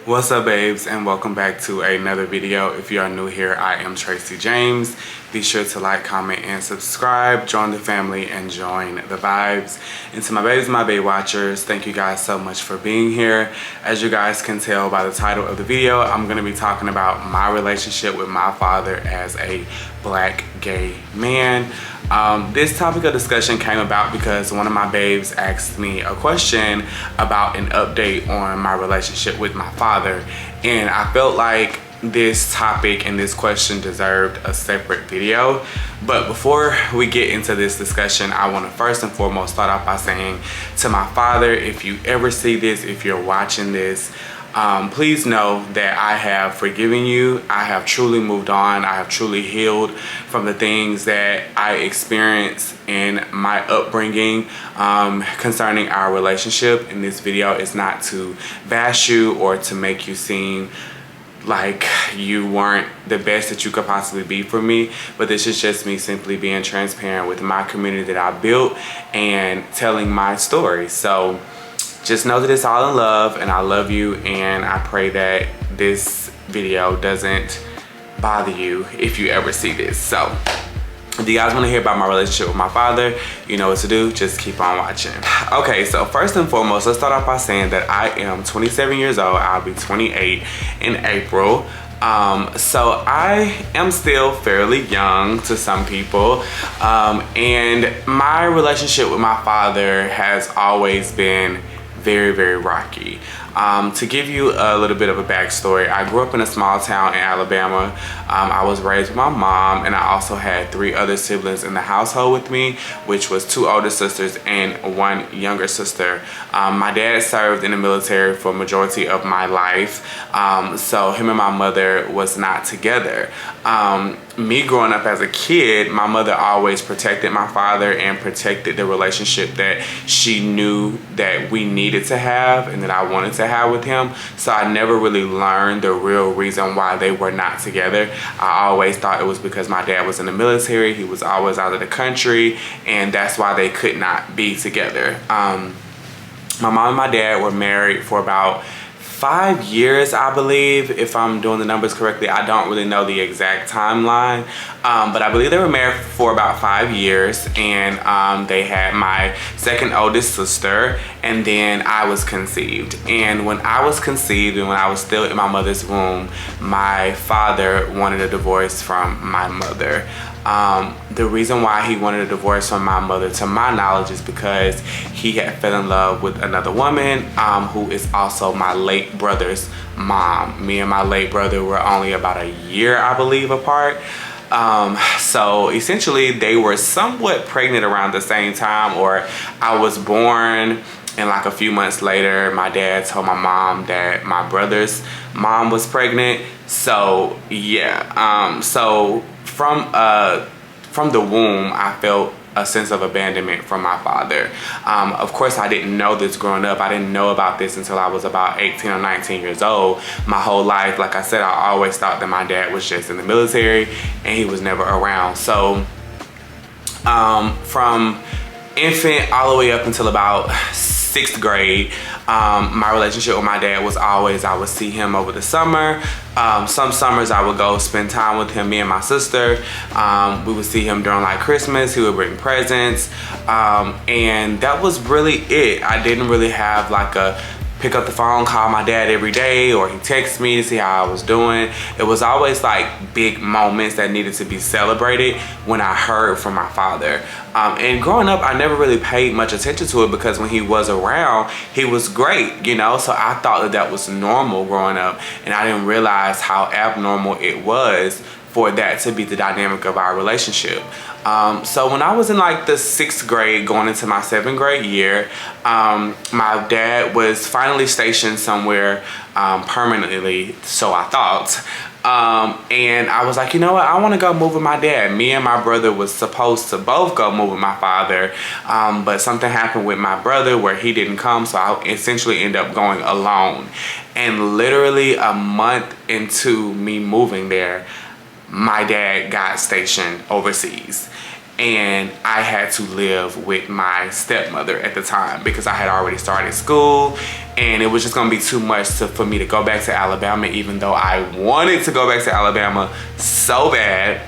What's up, babes, and welcome back to another video. If you are new here, I am TracyJvmes. Be sure to like, comment, and subscribe. Join the family and join the vibes. And to my babes, my babe watchers, thank you guys so much for being here. As you guys can tell by the title of the video, I'm going to be talking about my relationship with my father as a black gay man. This topic of discussion came about because one of my babes asked me a question about an update on my relationship with my father, and I felt like this topic and this question deserved a separate video. But before we get into this discussion, I want to first and foremost start off by saying to my father, if you ever see this, if you're watching this, please know that I have forgiven you. I have truly moved on. I have truly healed from the things that I experienced in my upbringing concerning our relationship. And this video is not to bash you or to make you seem like you weren't the best that you could possibly be for me, but this is just me simply being transparent with my community that I built and telling my story. So just know that it's all in love, and I love you, and I pray that this video doesn't bother you if you ever see this. So if you guys want to hear about my relationship with my father, you know what to do. Just keep on watching. Okay, so first and foremost, let's start off by saying that I am 27 years old. I'll be 28 in April. So I am still fairly young to some people. And my relationship with my father has always been very, very rocky. To give you a little bit of a backstory, I grew up in a small town in Alabama. I was raised with my mom, and I also had 3 other siblings in the household with me, which was 2 older sisters and 1 younger sister. My dad served in the military for a majority of my life, so him and my mother was not together. Me growing up as a kid, my mother always protected my father and protected the relationship that she knew that we needed to have and that I wanted to have with him. So I never really learned the real reason why they were not together. I always thought it was because my dad was in the military, he was always out of the country, and that's why they could not be together. My mom and my dad were married for about 5 years, I believe, if I'm doing the numbers correctly. I don't really know the exact timeline, but I believe they were married for about 5 years, and they had my second oldest sister, and then I was conceived. And when I was conceived and when I was still in my mother's womb, my father wanted a divorce from my mother. The reason why he wanted a divorce from my mother, to my knowledge, is because he had fell in love with another woman who is also my late brother's mom. Me and my late brother were only about a year, I believe, apart. So essentially they were somewhat pregnant around the same time, or I was born, and like a few months later my dad told my mom that my brother's mom was pregnant. So yeah, so from the womb, I felt a sense of abandonment from my father. Of course, I didn't know this growing up. I didn't know about this until I was about 18 or 19 years old. My whole life, like I said, I always thought that my dad was just in the military and he was never around. So from infant all the way up until about 6th grade, my relationship with my dad was always, I would see him over the summer. Some summers I would go spend time with him, me and my sister. We would see him during like Christmas. He would bring presents, and that was really it. I didn't really have like a pick up the phone, call my dad every day, or he texts me to see how I was doing. It was always like big moments that needed to be celebrated when I heard from my father. And growing up, I never really paid much attention to it because when he was around, he was great, you know? So I thought that that was normal growing up, and I didn't realize how abnormal it was for that to be the dynamic of our relationship. So when I was in like the 6th grade going into my 7th grade year, my dad was finally stationed somewhere permanently, so I thought. And I was like, you know what, I want to go move with my dad. Me and my brother was supposed to both go move with my father, but something happened with my brother where he didn't come, so I essentially ended up going alone. And literally a month into me moving there, my dad got stationed overseas. and I had to live with my stepmother at the time because I had already started school, and it was just gonna be too much for me to go back to Alabama, even though I wanted to go back to Alabama so bad.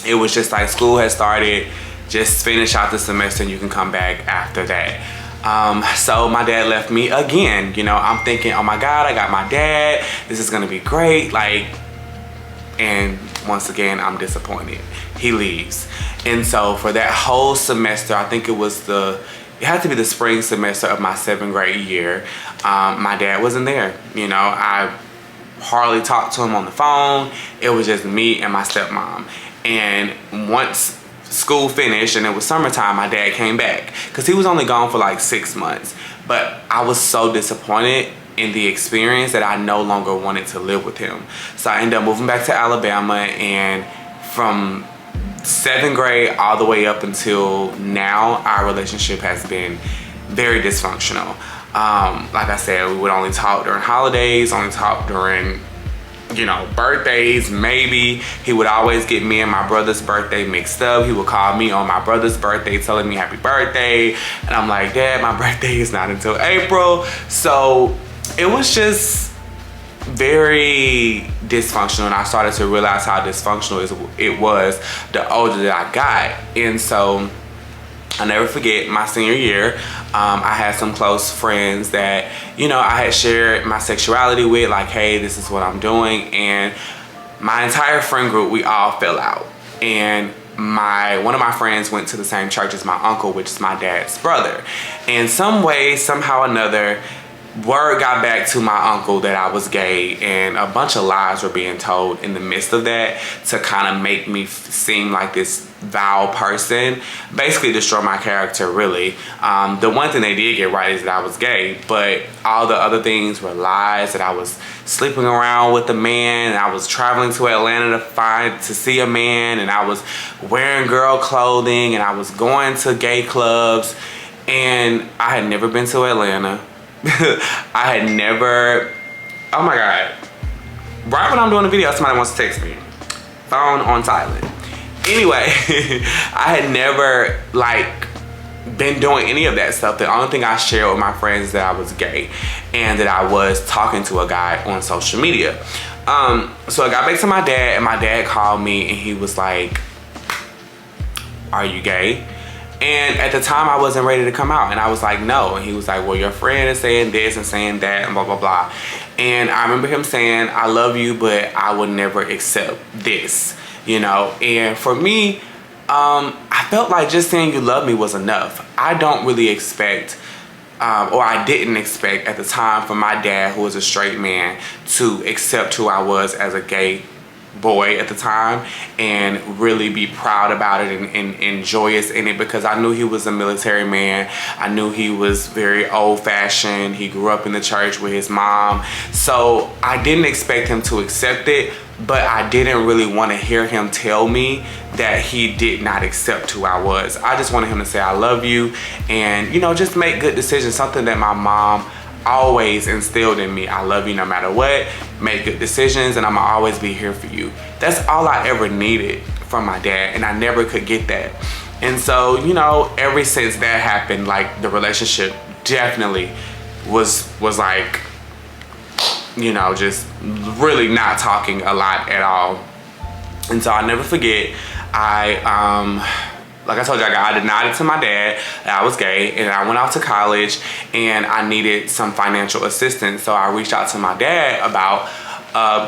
It was just like, school had started, just finish out the semester and you can come back after that. So my dad left me again. You know, I'm thinking, oh my God, I got my dad, this is gonna be great. Like, and once again, I'm disappointed. He leaves. And so for that whole semester, I think it had to be the spring semester of my 7th grade year, my dad wasn't there. You know, I hardly talked to him on the phone. It was just me and my stepmom. And once school finished and it was summertime, my dad came back because he was only gone for like 6 months. But I was so disappointed in the experience that I no longer wanted to live with him. So I ended up moving back to Alabama, and from 7th grade all the way up until now, our relationship has been very dysfunctional. Like I said, we would only talk during holidays, only talk during, you know, birthdays, maybe. He would always get me and my brother's birthday mixed up. He would call me on my brother's birthday telling me happy birthday, and I'm like, Dad, my birthday is not until April. So it was just very dysfunctional, and I started to realize how dysfunctional it was the older that I got. And so I'll never forget my senior year, I had some close friends that, you know, I had shared my sexuality with, like, hey, this is what I'm doing. And my entire friend group, we all fell out. And one of my friends went to the same church as my uncle, which is my dad's brother. And some way, somehow or another, word got back to my uncle that I was gay, and a bunch of lies were being told in the midst of that to kind of make me seem like this vile person, basically destroy my character, really. The one thing they did get right is that I was gay, but all the other things were lies, that I was sleeping around with a man, and I was traveling to Atlanta to see a man, and I was wearing girl clothing, and I was going to gay clubs, and I had never been to Atlanta. I had never, oh my God, right when I'm doing the video, somebody wants to text me, phone on silent. Anyway, I had never like been doing any of that stuff. The only thing I shared with my friends is that I was gay and that I was talking to a guy on social media. So I got back to my dad, and my dad called me and he was like, are you gay? And at the time, I wasn't ready to come out, and I was like, no. And he was like, well, your friend is saying this and saying that and blah, blah, blah. And I remember him saying, I love you, but I would never accept this, you know? And for me, I felt like just saying you love me was enough. I don't really expect, or I didn't expect at the time for my dad, who was a straight man, to accept who I was as a gay boy at the time and really be proud about it and joyous in it, because I knew he was a military man. I knew he was very old-fashioned. He grew up in the church with his mom. So I didn't expect him to accept it, but I didn't really want to hear him tell me that he did not accept who I was. I just wanted him to say I love you and, you know, just make good decisions, something that my mom always instilled in me. I love you no matter what, make good decisions, and I'm gonna always be here for you. That's all I ever needed from my dad, and I never could get that. And so, you know, ever since that happened, like, the relationship definitely was like, you know, just really not talking a lot at all. And so I'll never forget, like I told you, I denied it to my dad that I was gay, and I went off to college and I needed some financial assistance. So I reached out to my dad about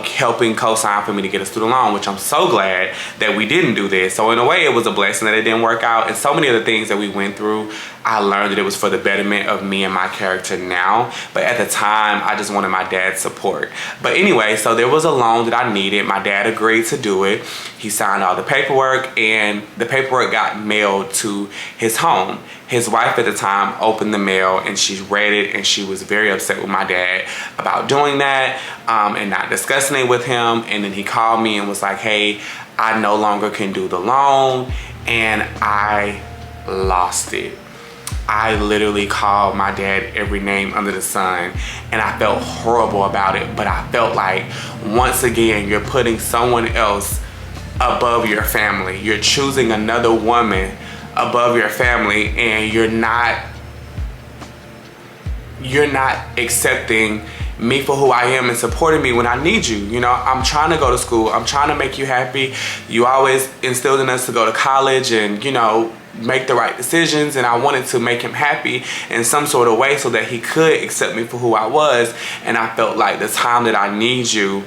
helping co-sign for me to get a student loan, which I'm so glad that we didn't do this. So in a way, it was a blessing that it didn't work out. And so many of the things that we went through, I learned that it was for the betterment of me and my character now. But at the time, I just wanted my dad's support. But anyway, so there was a loan that I needed. My dad agreed to do it. He signed all the paperwork, and the paperwork got mailed to his home. His wife at the time opened the mail and she read it, and she was very upset with my dad about doing that and not discussing it with him. And then he called me and was like, hey, I no longer can do the loan. And I lost it. I literally called my dad every name under the sun, and I felt horrible about it. But I felt like, once again, you're putting someone else above your family. You're choosing another woman above your family, and you're not accepting me for who I am and supporting me when I need you. You know, I'm trying to go to school. I'm trying to make you happy. You always instilled in us to go to college and, you know, make the right decisions, and I wanted to make him happy in some sort of way so that he could accept me for who I was. And I felt like the time that I need you,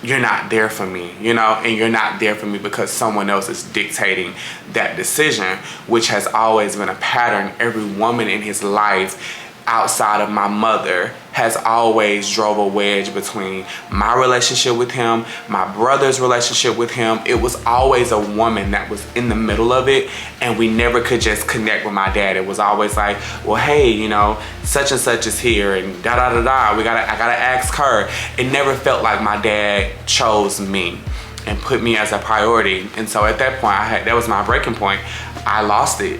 you're not there for me, you know, and you're not there for me because someone else is dictating that decision, which has always been a pattern. Every woman in his life outside of my mother has always drove a wedge between my relationship with him, my brother's relationship with him. It was always a woman that was in the middle of it, and we never could just connect with my dad. It was always like, well, hey, you know, such and such is here, and da da da da, I gotta ask her. It never felt like my dad chose me and put me as a priority. And so at that point, that was my breaking point. I lost it.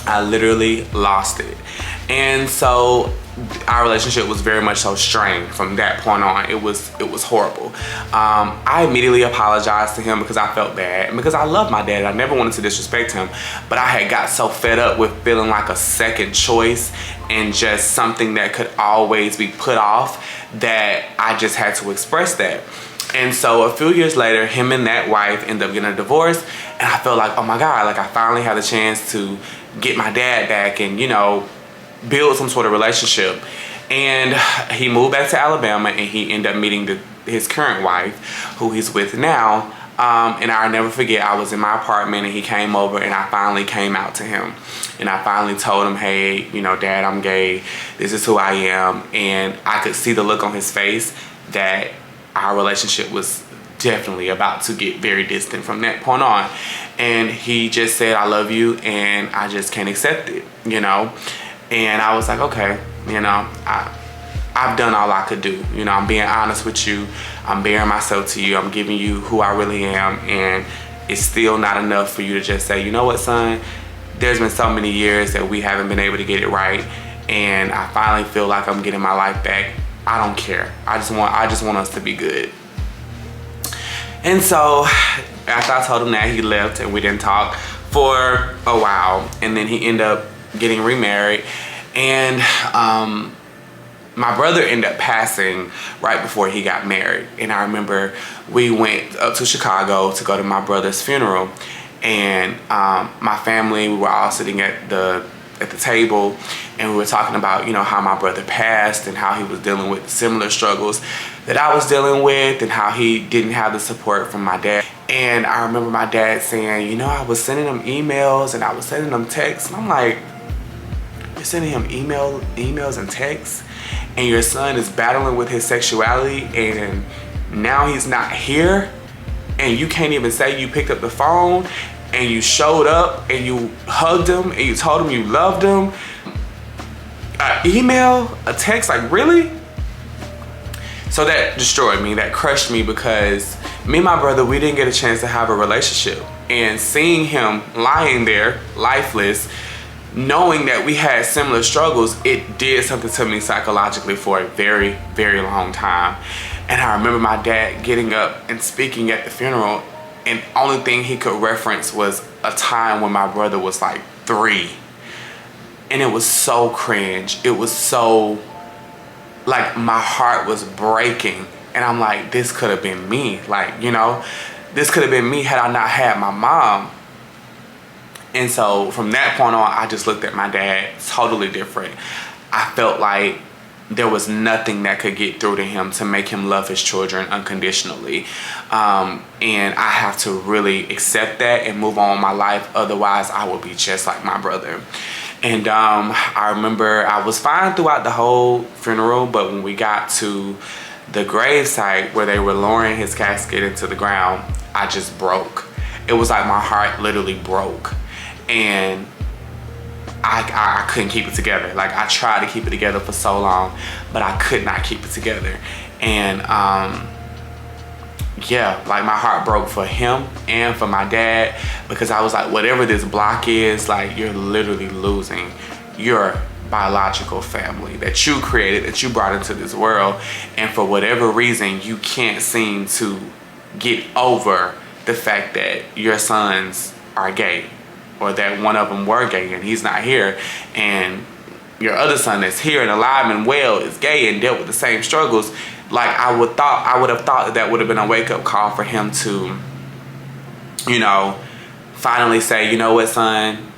I literally lost it. And so our relationship was very much so strained from that point on. It was horrible. I immediately apologized to him because I felt bad and because I love my dad. I never wanted to disrespect him, but I had got so fed up with feeling like a second choice and just something that could always be put off that I just had to express that. And so a few years later, him and that wife ended up getting a divorce, and I felt like, oh my God, like I finally had the chance to get my dad back and, you know, build some sort of relationship. And he moved back to Alabama, and he ended up meeting his current wife, who he's with now. And I'll never forget, I was in my apartment and he came over, and I finally came out to him. And I finally told him, hey, you know, Dad, I'm gay. This is who I am. And I could see the look on his face that our relationship was definitely about to get very distant from that point on. And he just said, I love you, and I just can't accept it, you know? And I was like, okay, you know, I've done all I could do. You know, I'm being honest with you. I'm bearing myself to you. I'm giving you who I really am. And it's still not enough for you to just say, you know what, son, there's been so many years that we haven't been able to get it right. And I finally feel like I'm getting my life back. I don't care. I just want us to be good. And so after I told him that, he left and we didn't talk for a while. And then he ended up getting remarried. And my brother ended up passing right before he got married. And I remember we went up to Chicago to go to my brother's funeral. And my family, we were all sitting at the table, and we were talking about, you know, how my brother passed and how he was dealing with similar struggles that I was dealing with, and how he didn't have the support from my dad. And I remember my dad saying, you know, I was sending him emails and I was sending him texts. And I'm like, you're sending him emails and texts, and your son is battling with his sexuality, and now he's not here, and you can't even say you picked up the phone and you showed up and you hugged him and you told him you loved him. An email, a text, like really? So that destroyed me, that crushed me, because me and my brother, we didn't get a chance to have a relationship. And seeing him lying there, lifeless, knowing that we had similar struggles, it did something to me psychologically for a very, very long time. And I remember my dad getting up and speaking at the funeral, and only thing he could reference was a time when my brother was like 3. And it was so cringe. It was so, like, my heart was breaking. And I'm like, this could have been me. Like, you know, this could have been me had I not had my mom. And so from that point on, I just looked at my dad totally different. I felt like there was nothing that could get through to him to make him love his children unconditionally. And I have to really accept that and move on with my life. Otherwise, I will be just like my brother. And I remember I was fine throughout the whole funeral, but when we got to the gravesite where they were lowering his casket into the ground, I just broke. It was like my heart literally broke. And I couldn't keep it together. Like, I tried to keep it together for so long, but I could not keep it together. And yeah, like my heart broke for him and for my dad, because I was like, whatever this block is, like, you're literally losing your biological family that you created, that you brought into this world. And for whatever reason, you can't seem to get over the fact that your sons are gay, or that one of them were gay and he's not here, and your other son that's here and alive and well is gay and dealt with the same struggles. Like, I would have thought that would have been a wake-up call for him to, you know, finally say, you know what, son,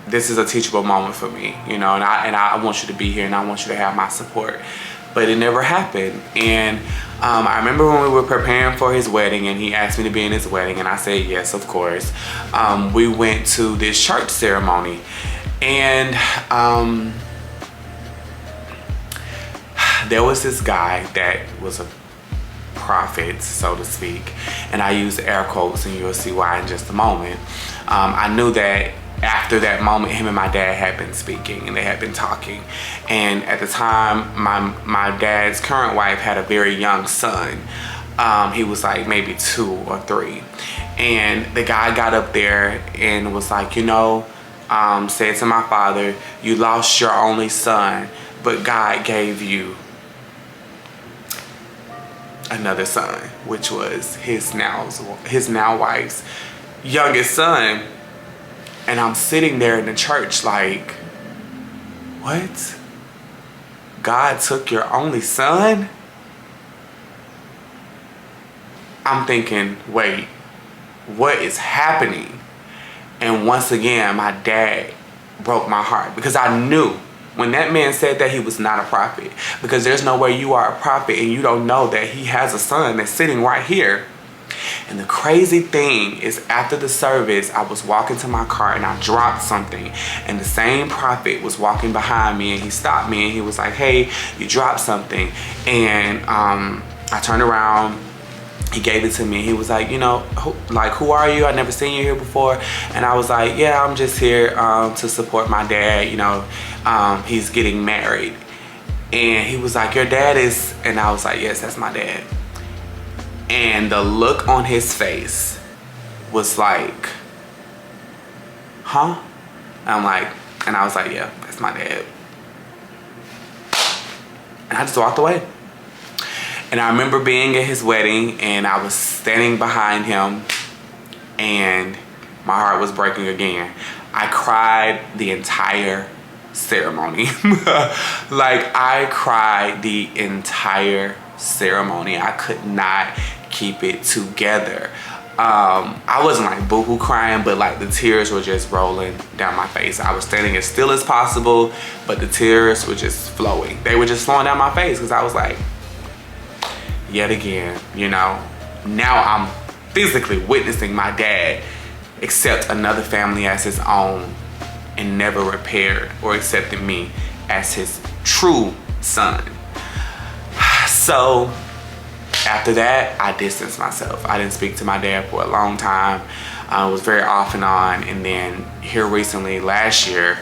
this is a teachable moment for me, you know, and I want you to be here and I want you to have my support. But it never happened. And I remember when we were preparing for his wedding and he asked me to be in his wedding, and I said yes, of course. We went to this church ceremony, and there was this guy that was a prophet, so to speak, and I use air quotes and you'll see why in just a moment. I knew that after that moment, him and my dad had been speaking and they had been talking, and at the time my dad's current wife had a very young son. He was like maybe 2 or 3, and the guy got up there and was like, you know, said to my father, you lost your only son, but God gave you another son, which was his now wife's youngest son. And I'm sitting there in the church like, what? God took your only son? I'm thinking, wait, what is happening? And once again, my dad broke my heart, because I knew when that man said that he was not a prophet, because there's no way you are a prophet and you don't know that he has a son that's sitting right here. And the crazy thing is, after the service, I was walking to my car and I dropped something, and the same prophet was walking behind me, and he stopped me and he was like, hey, you dropped something. And I turned around, he gave it to me. He was like, you know, who are you? I've never seen you here before. And I was like, yeah, I'm just here to support my dad, you know, he's getting married. And he was like, your dad is, and I was like, yes, that's my dad. And the look on his face was like, huh? And I was like, yeah, that's my dad. And I just walked away. And I remember being at his wedding, and I was standing behind him, and my heart was breaking again. I cried the entire ceremony. Like, I cried the entire ceremony. I could not keep it together. I wasn't like boohoo crying, but like the tears were just rolling down my face. I was standing as still as possible, but the tears were just flowing. They were just flowing down my face, because I was like, yet again, you know, now I'm physically witnessing my dad accept another family as his own and never repaired or accepted me as his true son. So after that, I distanced myself. I didn't speak to my dad for a long time. It was very off and on. And then here recently, last year,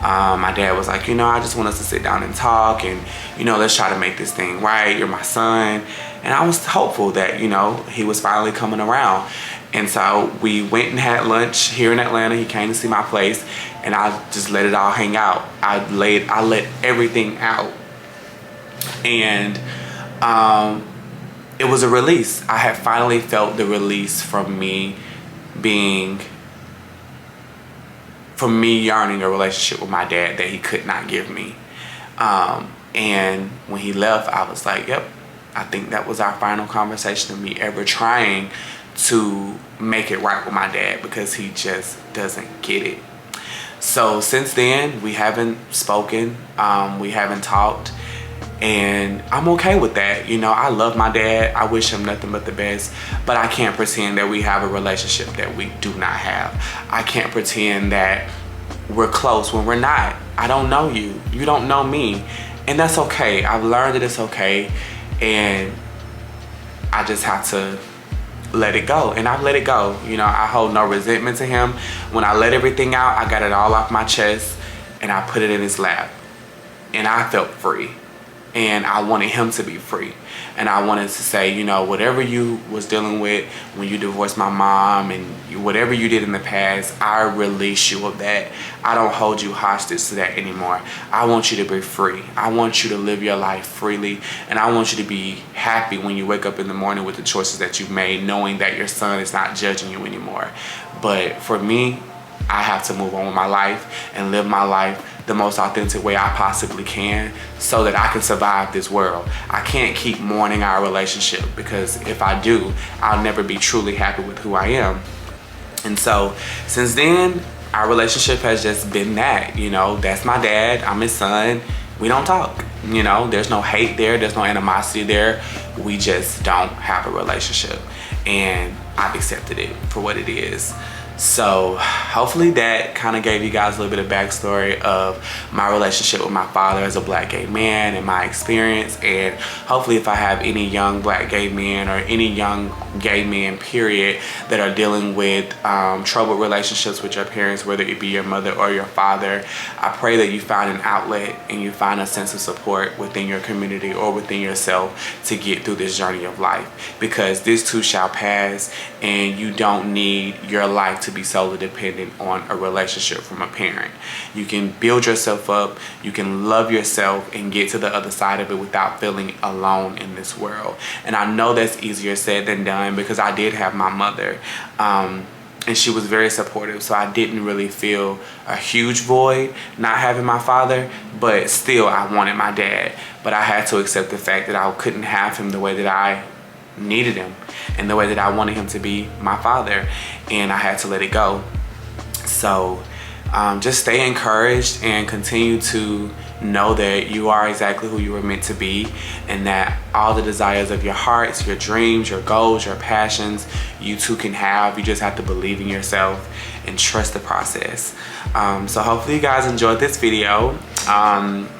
my dad was like, you know, I just want us to sit down and talk, and, you know, let's try to make this thing right. You're my son. And I was hopeful that, you know, he was finally coming around. And so we went and had lunch here in Atlanta. He came to see my place, and I just let it all hang out. I let everything out. And it was a release. I had finally felt the release from me yearning a relationship with my dad that he could not give me. And when he left, I was like, yep, I think that was our final conversation of me ever trying to make it right with my dad, because he just doesn't get it. So since then, we haven't spoken, we haven't talked, and I'm okay with that. You know, I love my dad. I wish him nothing but the best, but I can't pretend that we have a relationship that we do not have. I can't pretend that we're close when we're not. I don't know you. You don't know me. And that's okay. I've learned that it's okay, and I just have to let it go. And I've let it go. You know, I hold no resentment to him. When I let everything out, I got it all off my chest and I put it in his lap, and I felt free. and I wanted him to be free. And I wanted to say, you know, whatever you was dealing with when you divorced my mom and whatever you did in the past, I release you of that. I don't hold you hostage to that anymore. I want you to be free. I want you to live your life freely, and I want you to be happy when you wake up in the morning with the choices that you've made, knowing that your son is not judging you anymore. But for me, I have to move on with my life and live my life the most authentic way I possibly can so that I can survive this world. I can't keep mourning our relationship, because if I do, I'll never be truly happy with who I am. And so since then, our relationship has just been that, you know, that's my dad, I'm his son, we don't talk. You know, there's no hate there, there's no animosity there. We just don't have a relationship, and I've accepted it for what it is. So hopefully that kind of gave you guys a little bit of backstory of my relationship with my father as a black gay man and my experience. And hopefully if I have any young black gay men or any young gay men period that are dealing with troubled relationships with your parents, whether it be your mother or your father, I pray that you find an outlet and you find a sense of support within your community or within yourself to get through this journey of life, because this too shall pass, and you don't need your life to be solely dependent on a relationship from a parent. You can build yourself up, you can love yourself and get to the other side of it without feeling alone in this world. And I know that's easier said than done, because I did have my mother and she was very supportive, so I didn't really feel a huge void not having my father, but still I wanted my dad. But I had to accept the fact that I couldn't have him the way that I needed him and the way that I wanted him to be my father, and I had to let it go. So just stay encouraged and continue to know that you are exactly who you were meant to be, and that all the desires of your hearts, your dreams, your goals, your passions, you too can have. You just have to believe in yourself and trust the process. So hopefully you guys enjoyed this video.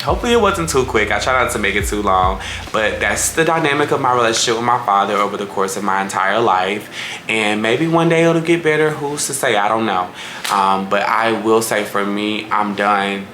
Hopefully it wasn't too quick. I try not to make it too long, but that's the dynamic of my relationship with my father over the course of my entire life. And maybe one day it'll get better, who's to say, I don't know. But I will say for me, I'm done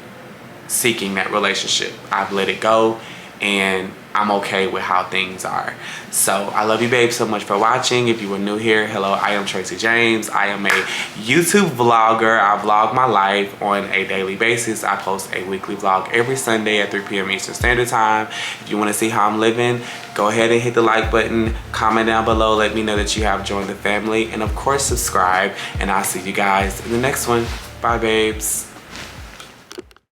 seeking that relationship. I've let it go, and I'm okay with how things are. So I love you, babe, so much for watching. If you were new here, hello, I am Tracy James. I am a YouTube vlogger. I vlog my life on a daily basis. I post a weekly vlog every Sunday at 3 p.m. Eastern Standard Time. If you want to see how I'm living, go ahead and hit the like button, comment down below, let me know that you have joined the family, and of course subscribe, and I'll see you guys in the next one. Bye, babes.